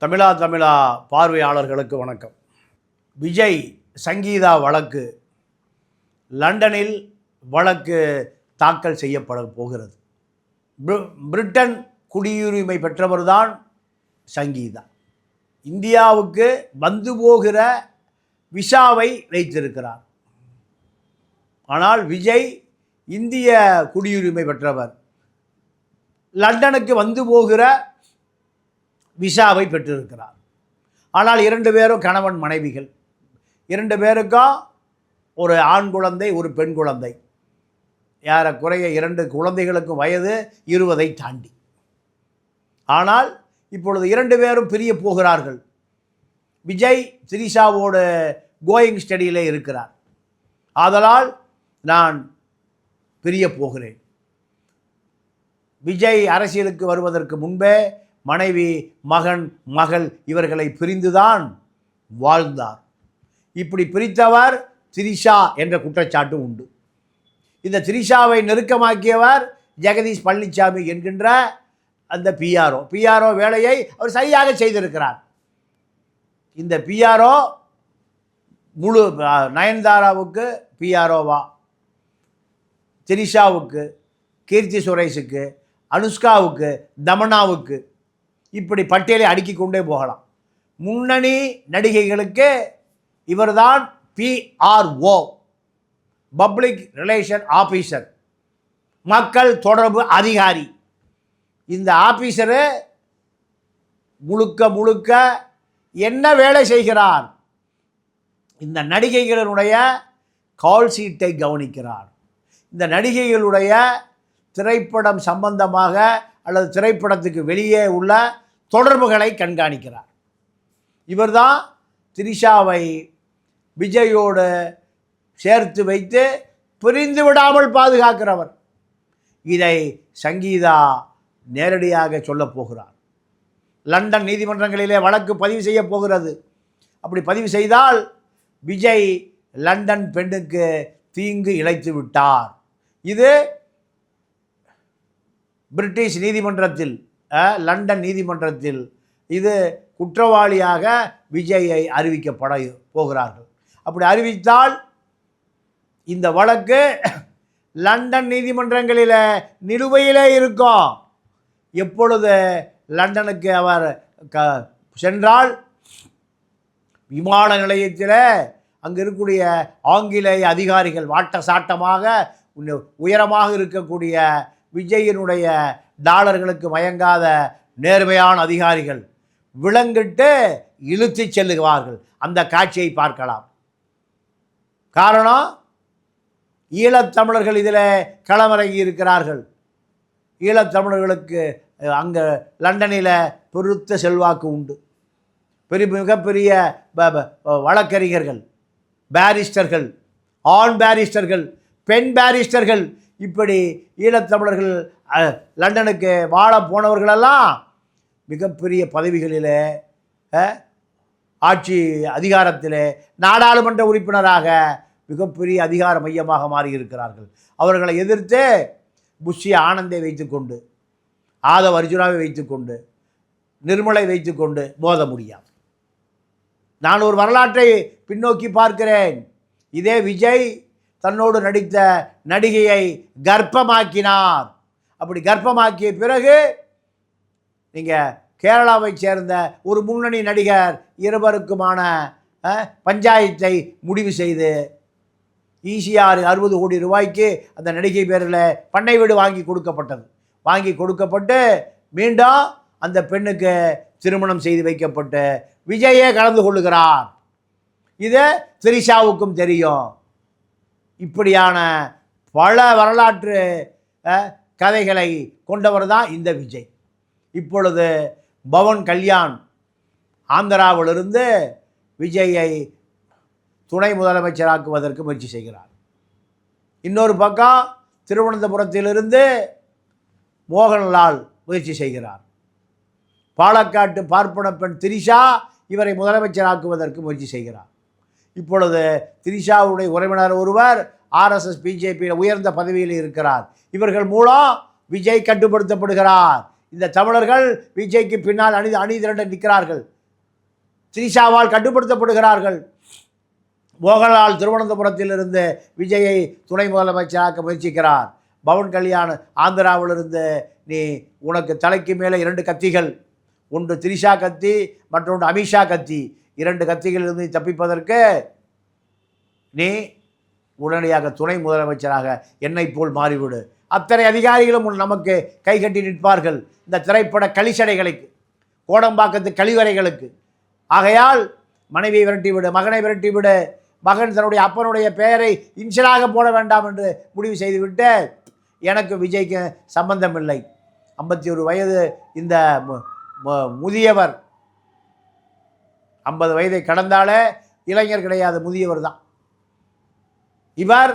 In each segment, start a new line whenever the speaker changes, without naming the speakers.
தமிழா பார்வையாளர்களுக்கு வணக்கம். விஜய் சங்கீதா வழக்கு லண்டனில் வழக்கு தாக்கல் செய்யப்பட போகிறது. பிரிட்டன் குடியுரிமை பெற்றவர்தான் சங்கீதா. இந்தியாவுக்கு வந்து போகிற விசாவை வைத்திருக்கிறார். ஆனால் விஜய் இந்திய குடியுரிமை பெற்றவர், லண்டனுக்கு வந்து போகிற விசாவை பெற்றிருக்கிறார். ஆனால் 2 பேரும் கணவன் மனைவிகள். 2 பேருக்கும் ஒரு ஆண் குழந்தை, ஒரு பெண் குழந்தை. ஏறக்குறைய 2 குழந்தைகளுக்கு வயது 20 தாண்டி. ஆனால் இப்பொழுது 2 பேரும் பிரிய போகிறார்கள். விஜய் திரிஷாவோட கோயிங் ஸ்டடியிலே இருக்கிறார். ஆதலால் நான் பிரிய போகிறேன். விஜய் அரசியலுக்கு வருவதற்கு முன்பே மனைவி, மகன், மகள் இவர்களை பிரிந்துதான் வாழ்ந்தார். இப்படி பிரித்தவர் திரிஷா என்ற குற்றச்சாட்டு உண்டு. இந்த திரிஷாவை நெருக்கமாக்கியவர் ஜெகதீஷ் பழனிசாமி என்கின்ற அந்த பிஆர்ஓ வேலையை அவர் சரியாக செய்திருக்கிறார். இந்த பிஆர்ஓ முழு நயன்தாராவுக்கு பிஆர்ஓவா, திரிஷாவுக்கு, கீர்த்தி சுரேஷுக்கு, அனுஷ்காவுக்கு, தமனாவுக்கு, இப்படி பட்டியலை அடுக்கிக் கொண்டே போகலாம். முன்னணி நடிகைகளுக்கு இவர்தான் பிஆர்ஓ, பப்ளிக் ரிலேஷன் ஆஃபீஸர், மக்கள் தொடர்பு அதிகாரி. இந்த ஆஃபீஸரு முழுக்க என்ன வேலை செய்கிறார்? இந்த நடிகைகளுடைய கால் ஷீட்டை கவனிக்கிறார். இந்த நடிகைகளுடைய திரைப்படம் சம்பந்தமாக அல்லது திரைப்படத்துக்கு வெளியே உள்ள தொடர்புகளை கண்காணிக்கிறார். இவர்தான் திரிஷாவை விஜயோடு சேர்த்து வைத்து பிரிந்து விடாமல் பாதுகாக்கிறவர். இதை சங்கீதா நேரடியாக சொல்லப் போகிறார். லண்டன் நீதிமன்றங்களிலே வழக்கு பதிவு செய்ய போகிறது. அப்படி பதிவு செய்தால் விஜய் லண்டன் பெண்ணுக்கு தீங்கு இழைத்து விட்டார். இது பிரிட்டிஷ் நீதிமன்றத்தில், லண்டன் நீதிமன்றத்தில் இது குற்றவாளியாக விஜயை அறிவிக்கப்பட போகிறார்கள். அப்படி அறிவித்தால் இந்த வழக்கு லண்டன் நீதிமன்றங்களில் நிலுவையிலே இருக்கும். எப்பொழுது லண்டனுக்கு அவர் சென்றால் விமான நிலையத்தில் அங்கே இருக்கக்கூடிய ஆங்கிலேய அதிகாரிகள், வாட்ட சாட்டமாக உயரமாக இருக்கக்கூடிய விஜயினுடைய டாலர்களுக்கு மயங்காத நேர்மையான அதிகாரிகள் விலங்கிட்டு இழுத்து செல்லுவார்கள். அந்த காட்சியை பார்க்கலாம். காரணம், ஈழத்தமிழர்கள் இதில் களமிறங்கி இருக்கிறார்கள். ஈழத்தமிழர்களுக்கு அங்கே லண்டனில் பெருத்த செல்வாக்கு உண்டு. மிகப்பெரிய வழக்கறிஞர்கள், பாரிஸ்டர்கள், ஆண் பாரிஸ்டர்கள், பெண் பாரிஸ்டர்கள், இப்படி ஈழத்தமிழர்கள் லண்டனுக்கு வாழ போனவர்களெல்லாம் மிகப்பெரிய பதவிகளில், ஆட்சி அதிகாரத்தில், நாடாளுமன்ற உறுப்பினராக மிகப்பெரிய அதிகார மையமாக மாறியிருக்கிறார்கள். அவர்களை எதிர்த்து புஷி ஆனந்தை வைத்துக்கொண்டு, ஆதவ் அர்ஜுனாவை வைத்துக்கொண்டு, நிர்மலை வைத்துக்கொண்டு மோத முடியாது. நான் ஒரு வரலாற்றை பின்னோக்கி பார்க்கிறேன். இதே விஜய் தன்னோடு நடித்த நடிகையை கர்ப்பமாக்கினார். அப்படி கர்ப்பமாக்கிய பிறகு நீங்கள் கேரளாவை சேர்ந்த ஒரு முன்னணி நடிகர் இருவருக்குமான பஞ்சாயத்தை முடிவு செய்து ஈசிஆர் 60 கோடி ரூபாய்க்கு அந்த நடிகை பேரில் பண்ணை வீடு வாங்கி கொடுக்கப்பட்டு மீண்டும் அந்த பெண்ணுக்கு திருமணம் செய்து வைக்கப்பட்டு விஜயே கலந்து கொள்ளுகிறார். இது திரிஷாவுக்கும் தெரியும். இப்படியான பல வரலாற்று கதைகளை கொண்டவர் தான் இந்த விஜய். இப்பொழுது பவன் கல்யாண் ஆந்திராவிலிருந்து விஜயை துணை முதலமைச்சராக்குவதற்கு முயற்சி செய்கிறார். இன்னொரு பக்கம் திருவனந்தபுரத்திலிருந்து மோகன்லால் முயற்சி செய்கிறார். பாலக்காட்டு பார்ப்பன பெண் திரிஷா இவரை முதலமைச்சராக்குவதற்கு முயற்சி செய்கிறார். இப்பொழுது திரிஷாவுடைய உறவினர் ஒருவர் ஆர்எஸ்எஸ் பிஜேபியில் உயர்ந்த பதவியில் இருக்கிறார். இவர்கள் மூலம் விஜய் கட்டுப்படுத்தப்படுகிறார். இந்த தமிழர்கள் விஜய்க்கு பின்னால் அணி திரண்டு நிற்கிறார்கள். திரிஷாவால் கட்டுப்படுத்தப்படுகிறார்கள். மோகன்லால் திருவனந்தபுரத்திலிருந்து விஜயை துணை முதலமைச்சராக்க முயற்சிக்கிறார். பவன் கல்யாண் ஆந்திராவிலிருந்து நீ உனக்கு தலைக்கு மேலே 2 கத்திகள், ஒன்று திரிஷா கத்தி, மற்றொன்று அமித்ஷா கத்தி. 2 கத்திகளிலிருந்து தப்பிப்பதற்கு நீ உடனடியாக துணை முதலமைச்சராக என்னை போல் மாறிவிடு. அத்தனை அதிகாரிகளும் நமக்கு கைகட்டி நிற்பார்கள் இந்த திரைப்பட களிச்சடைகளுக்கு, கோடம்பாக்கத்து கழிவறைகளுக்கு. ஆகையால் மனைவியை விரட்டிவிடு, மகனை விரட்டிவிடு, மகன் தன்னுடைய அப்பனுடைய பெயரை இன்ஷலாக போட வேண்டாம் என்று முடிவு செய்துவிட்டு எனக்கு விஜய்க்கு சம்பந்தம் இல்லை. 51 வயது இந்த முதியவர், 50 வயதை கடந்தாலே இளைஞர் கிடையாது, முதியவர் தான் இவர்.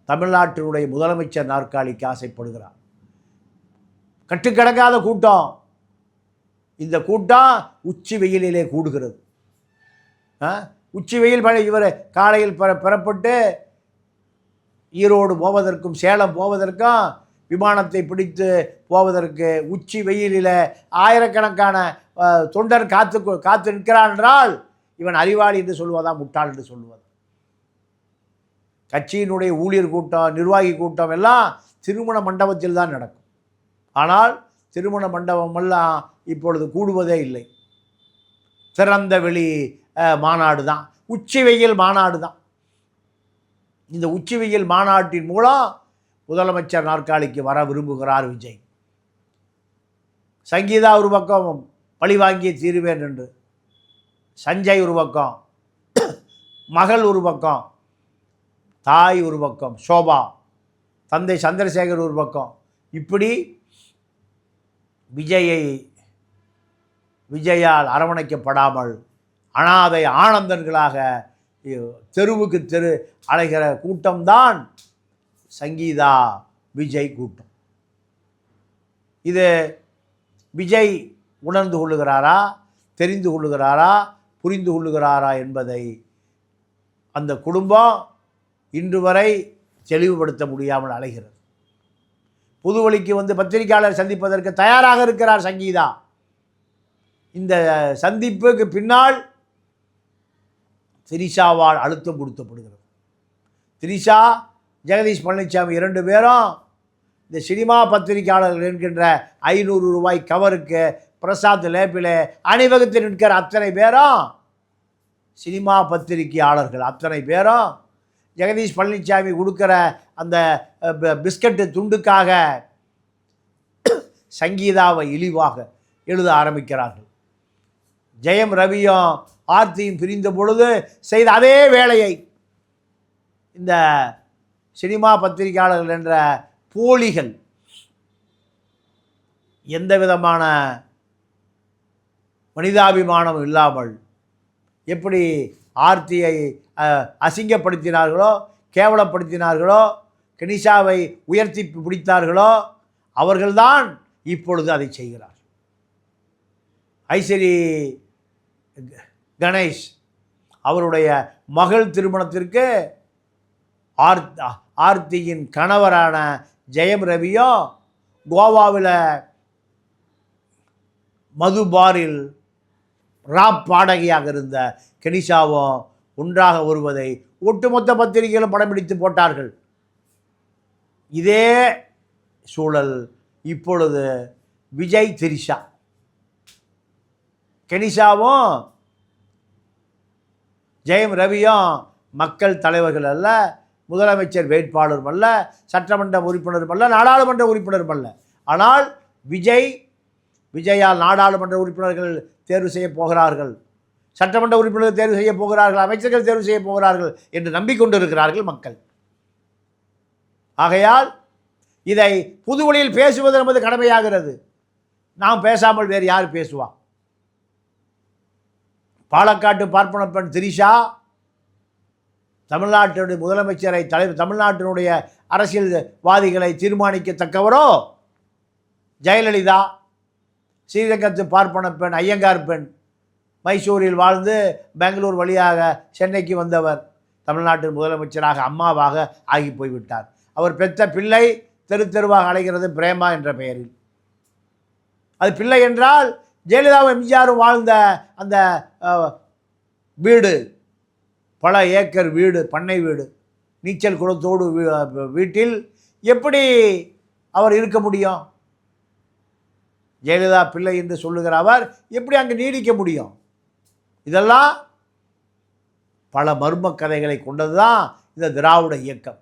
தமிழ்நாட்டினுடைய முதலமைச்சர் நாற்காலிக்கு ஆசைப்படுகிறார். கட்டுக்கடங்காத கூட்டம். இந்த கூட்டம் உச்சி வெயிலிலே கூடுகிறது. உச்சி வெயில் இவர் காலையில் பெறப்பட்டு ஈரோடு போவதற்கும் சேலம் போவதற்கும் விமானத்தை பிடித்து போவதற்கு உச்சி வெயிலில் ஆயிரக்கணக்கான தொண்டர் காத்து நிற்கிறான் என்றால் இவன் அறிவாளி என்று சொல்வதா, முட்டாள் என்று சொல்வது? கட்சியினுடைய ஊழியர் கூட்டம், நிர்வாகி கூட்டம் எல்லாம் திருமண மண்டபத்தில் தான் நடக்கும். ஆனால் திருமண மண்டபமெல்லாம் இப்பொழுது கூடுவதே இல்லை. திறந்த வெளி மாநாடு தான், உச்சி வெயில் மாநாடு தான். இந்த உச்சி வெயில் மாநாட்டின் மூலம் முதலமைச்சர் நாற்காலிக்கு வர விரும்புகிறார் விஜய். சங்கீதா ஒரு பக்கம் பழி வாங்கிய தீருவேன் என்று, சஞ்சய் ஒரு பக்கம், மகள் ஒரு பக்கம், தாய் ஒரு பக்கம் சோபா, தந்தை சந்திரசேகர் ஒரு பக்கம். இப்படி விஜயால் அரவணைக்கப்படாமல் அனாதை ஆனந்தன்களாக தெருவுக்கு தெரு அலைகிற கூட்டம்தான் சங்கீதா விஜய் கூட்டம். இது விஜய் உணர்ந்து கொள்ளுகிறாரா, தெரிந்து கொள்ளுகிறாரா, புரிந்து கொள்ளுகிறாரா என்பதை அந்த குடும்பம் இன்று வரை தெளிவுபடுத்த முடியாமல் அலைகிறது. புதுவழிக்கு வந்து பத்திரிகையாளர் சந்திப்பதற்கு தயாராக இருக்கிறார் சங்கீதா. இந்த சந்திப்புக்கு பின்னால் திரிஷாவால் அழுத்தம் கொடுக்கப்படுகிறது. திரிஷா, ஜெகதீஷ் பழனிசாமி 2 பேரும் இந்த சினிமா பத்திரிகையாளர்கள் என்கின்ற 500 ரூபாய் கவருக்கு பிரசாத் லேப்பில் அணிவகுத்து நிற்கிற அத்தனை பேரும் சினிமா பத்திரிகையாளர்கள். அத்தனை பேரும் ஜெகதீஷ் பழனிசாமி கொடுக்குற அந்த பிஸ்கட்டு துண்டுக்காக சங்கீதாவை இழிவாக எழுத ஆரம்பிக்கிறார்கள். ஜெயம் ரவியும் ஆர்த்தியும் பிரிந்த பொழுது செய்த அதே வேலையை இந்த சினிமா பத்திரிகையாளர்கள் என்ற போலிகள் எந்த விதமான மனிதாபிமானம் இல்லாமல் எப்படி ஆர்த்தியை அசிங்கப்படுத்தினார்களோ, கேவலப்படுத்தினார்களோ, கனிஷாவை உயர்த்தி பிடித்தார்களோ, அவர்கள்தான் இப்பொழுது அதை செய்கிறார். ஐஸ்வரி கணேஷ் அவருடைய மகள் திருமணத்திற்கு ஆர்த்தியின் கணவரான ஜெயம் ரவியும் கோவாவில் மது பாரில் ராப் பாடகியாக இருந்த கனிஷாவும் ஒன்றாக வருவதை ஒட்டுமொத்த பத்திரிகைகளும் படம் பிடித்து போட்டார்கள். இதே சூழல் இப்பொழுது விஜய் திரிஷா, கனிஷாவும் ஜெயம் ரவியும் மக்கள் தலைவர்கள் அல்ல, முதலமைச்சர் வேட்பாளரும் அல்ல, சட்டமன்ற உறுப்பினரும் அல்ல, நாடாளுமன்ற உறுப்பினரும் அல்ல. ஆனால் விஜயால் நாடாளுமன்ற உறுப்பினர்கள் தேர்வு செய்ய போகிறார்கள், சட்டமன்ற உறுப்பினர்கள் தேர்வு செய்ய போகிறார்கள், அமைச்சர்கள் தேர்வு செய்ய போகிறார்கள் என்று நம்பிக்கொண்டிருக்கிறார்கள் மக்கள். ஆகையால் இதை புதுவழியில் பேசுவது என்பது கடமையாகிறது. நாம் பேசாமல் வேறு யார் பேசுவா? பாலக்காட்டு பார்ப்பன பெண் திரிஷா தமிழ்நாட்டினுடைய முதலமைச்சரை தமிழ்நாட்டினுடைய அரசியல்வாதிகளை தீர்மானிக்கத்தக்கவரோ? ஜெயலலிதா ஸ்ரீரங்கத்து பார்ப்பன பெண், ஐயங்கார் பெண், மைசூரில் வாழ்ந்து பெங்களூர் வழியாக சென்னைக்கு வந்தவர், தமிழ்நாட்டின் முதலமைச்சராக அம்மாவாக ஆகி போய்விட்டார். அவர் பெற்ற பிள்ளை தெரு தெருவாக அலைகிறது பிரேமா என்ற பெயரில். அது பிள்ளை என்றால் ஜெயலலிதாவும் எம்ஜிஆரும் வாழ்ந்த அந்த வீடு, பல ஏக்கர் வீடு, பண்ணை வீடு, நீச்சல் குளத்தோடு வீட்டில் எப்படி அவர் இருக்க முடியும்? ஜெயலலிதா பிள்ளை என்று சொல்லுகிற அவர் எப்படி அங்கு நீடிக்க முடியும்? இதெல்லாம் பல மர்ம கதைகளை கொண்டது தான் இந்த திராவிட இயக்கம்.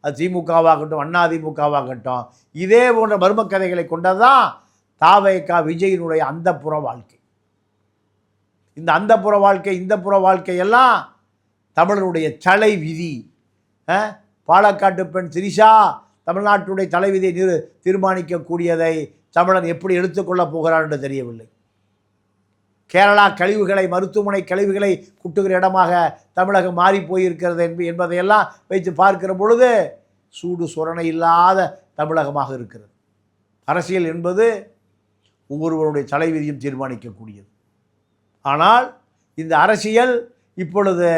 அது திமுகவாகட்டும், அதிமுகவாகட்டும், இதே போன்ற மர்ம கதைகளை கொண்டது தான் தாவேகா விஜயினுடைய அந்தப்புற வாழ்க்கை. இந்த அந்தப்புற வாழ்க்கை, இந்தப்புற வாழ்க்கையெல்லாம் தமிழனுடைய தலை விதி. பாலக்காட்டு பெண் திரிஷா தமிழ்நாட்டுடைய தலைவிதியை தீர்மானிக்கக்கூடியதை தமிழன் எப்படி எடுத்துக்கொள்ளப் போகிறார் என்று தெரியவில்லை. கேரளா கழிவுகளை, மருத்துவமனை கழிவுகளை குட்டுகிற இடமாக தமிழகம் மாறி போயிருக்கிறது என்பதையெல்லாம் வைத்து பார்க்கிற பொழுது சூடு சொரணை இல்லாத தமிழகமாக இருக்கிறது. அரசியல் என்பது ஒவ்வொருவருடைய தலைவிதியும் தீர்மானிக்கக்கூடியது. ஆனால் இந்த அரசியல் இப்பொழுது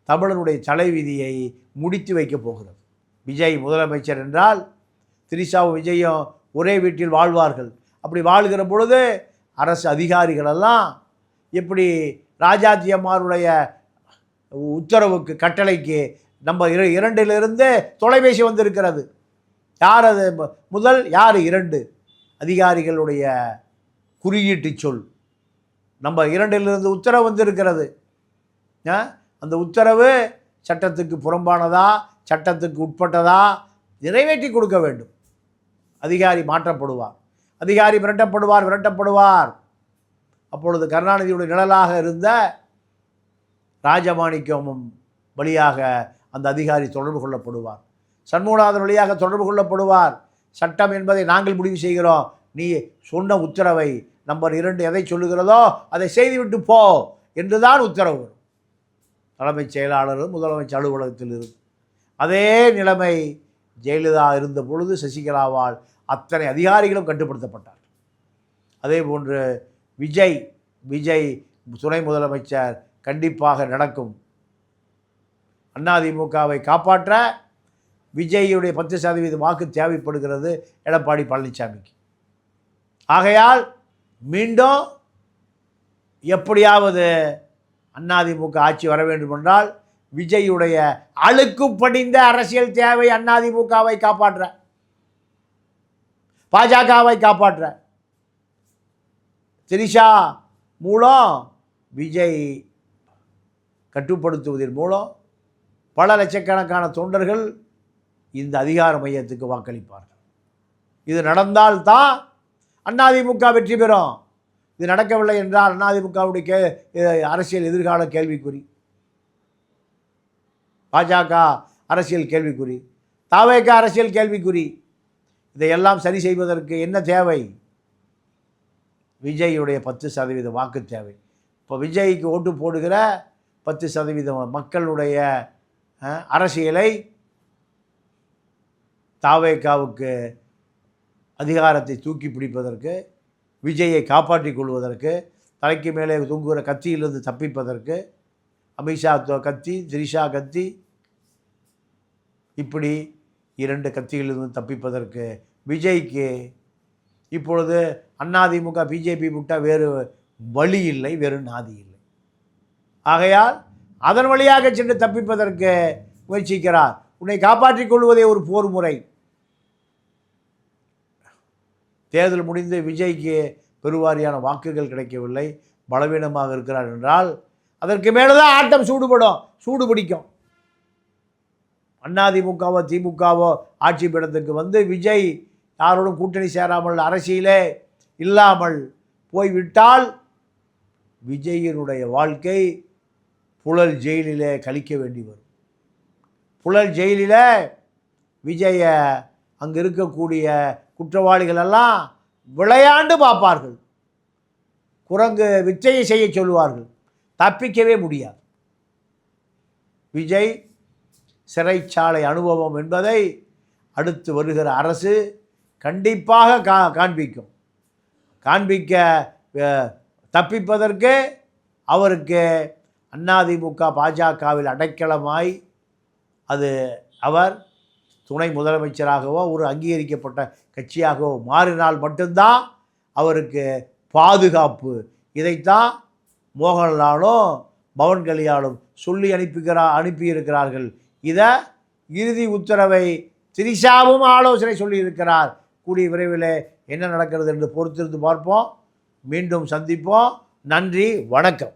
தமிழனுடைய தலைவிதியை முடித்து வைக்கப் போகிறது. விஜய் முதலமைச்சர் என்றால் திரிஷாவும் விஜயும் ஒரே வீட்டில் வாழ்வார்கள். அப்படி வாழ்கிற பொழுது அரசு அதிகாரிகளெல்லாம் எப்படி ராஜாஜி அம்மாருடைய உத்தரவுக்கு, கட்டளைக்கு நம்ம இரண்டிலிருந்து தொலைபேசி வந்திருக்கிறது. யார் அது முதல், யார் இரண்டு அதிகாரிகளுடைய குறியீட்டு சொல். நம்ம இரண்டிலிருந்து உத்தரவு வந்திருக்கிறது. அந்த உத்தரவு சட்டத்துக்கு புறம்பானதா, சட்டத்துக்கு உட்பட்டதா, நிறைவேற்றி கொடுக்க வேண்டும். அதிகாரி மாற்றப்படுவார், அதிகாரி விரட்டப்படுவார். அப்பொழுது கருணாநிதியுடைய நிழலாக இருந்த ராஜமாணிக்கமும் வழியாக அந்த அதிகாரி தொடர்பு கொள்ளப்படுவார். சண்முகநாதன் வழியாக தொடர்பு கொள்ளப்படுவார். சட்டம் என்பதை நாங்கள் முடிவு செய்கிறோம், நீ சொன்ன உத்தரவை நம்பர் 2 எதை சொல்லுகிறதோ அதை செய்துவிட்டு போ என்றுதான் உத்தரவு வரும். தலைமைச் செயலாளரும் முதலமைச்சர் அலுவலகத்தில் இருக்கும். அதே நிலைமை ஜெயலலிதா இருந்த பொழுது சசிகலாவால் அத்தனை அதிகாரிகளும் கட்டுப்படுத்தப்பட்டார். அதே போன்று விஜய் துணை முதலமைச்சர் கண்டிப்பாக நடக்கும். அதிமுகவை காப்பாற்ற விஜய்யுடைய 10% வாக்கு தேவைப்படுகிறது எடப்பாடி பழனிசாமிக்கு. ஆகையால் மீண்டும் எப்படியாவது அதிமுக ஆட்சி வர வேண்டும் என்றால் விஜயுடைய அழுக்கு படிந்த அரசியல் தேவை. அதிமுகவை காப்பாற்ற, பாஜகவை காப்பாற்ற, திரிஷா மூலம் விஜய் கட்டுப்படுத்துவதன் மூலம் பல லட்சக்கணக்கான தொண்டர்கள் இந்த அதிகார மையத்துக்கு வாக்களிப்பார்கள். இது நடந்தால்தான் அதிமுக வெற்றி பெறும். இது நடக்கவில்லை என்றால் அதிமுகவுடைய அரசியல் எதிர்கால கேள்விக்குறி, பாஜக அரசியல் கேள்விக்குறி, தாவேக அரசியல் கேள்விக்குறி. இதையெல்லாம் சரி செய்வதற்கு என்ன தேவை? விஜயுடைய 10% வாக்கு தேவை. இப்போ விஜய்க்கு ஓட்டு போடுகிற 10% மக்களுடைய அரசியலை தாவேகாவுக்கு அதிகாரத்தை தூக்கி பிடிப்பதற்கு, விஜயை காப்பாற்றிக் கொள்வதற்கு, தலைக்கு மேலே தூங்குகிற கத்தியிலிருந்து தப்பிப்பதற்கு, அமித்ஷா கத்தி, திரிஷா கத்தி, இப்படி 2 கத்திகளிலிருந்து தப்பிப்பதற்கு விஜய்க்கு இப்பொழுது அதிமுக பிஜேபி விட்டால் வேறு வழி இல்லை, வேறு நாதி இல்லை. ஆகையால் அதன் வழியாக சென்று தப்பிப்பதற்கு முயற்சிக்கிறார். உன்னை காப்பாற்றிக் கொள்வதே ஒரு போர் முறை. தேர்தல் முடிந்து விஜய்க்கு பெருவாரியான வாக்குகள் கிடைக்கவில்லை, பலவீனமாக இருக்கிறார் என்றால் அதற்கு மேலே தான் ஆட்டம் சூடு பிடிக்கும். அதிமுகவோ திமுகவோ ஆட்சி பீடத்துக்கு வந்து விஜய் யாரோடும் கூட்டணி சேராமல் அரசியலே இல்லாமல் போய்விட்டால் விஜயினுடைய வாழ்க்கை புழல் ஜெயிலிலே கழிக்க வேண்டி வரும். புழல் ஜெயிலில் விஜய அங்கே இருக்கக்கூடிய குற்றவாளிகளெல்லாம் விளையாண்டு பார்ப்பார்கள், குரங்கு விச்சையை செய்ய சொல்லுவார்கள், தப்பிக்கவே முடியாது. விஜய் சிறைச்சாலை அனுபவம் என்பதை அடுத்து வருகிற அரசு கண்டிப்பாக காண்பிக்க தப்பிப்பதற்கு அவருக்கு அதிமுக பாஜகவில் அடைக்கலமாய் அது அவர் துணை முதலமைச்சராகவோ ஒரு அங்கீகரிக்கப்பட்ட கட்சியாகவோ மாறினால் மட்டும்தான் அவருக்கு பாதுகாப்பு. இதைத்தான் மோகன்லாலும் பவன் கல்யாணும் சொல்லி அனுப்பியிருக்கிறார்கள். இதை இறுதி உத்தரவை திரிஷாவும் ஆலோசனை சொல்லியிருக்கிறார். கூடிய விரைவில் என்ன நடக்கிறது என்று பொறுத்திருந்து பார்ப்போம். மீண்டும் சந்திப்போம். நன்றி, வணக்கம்.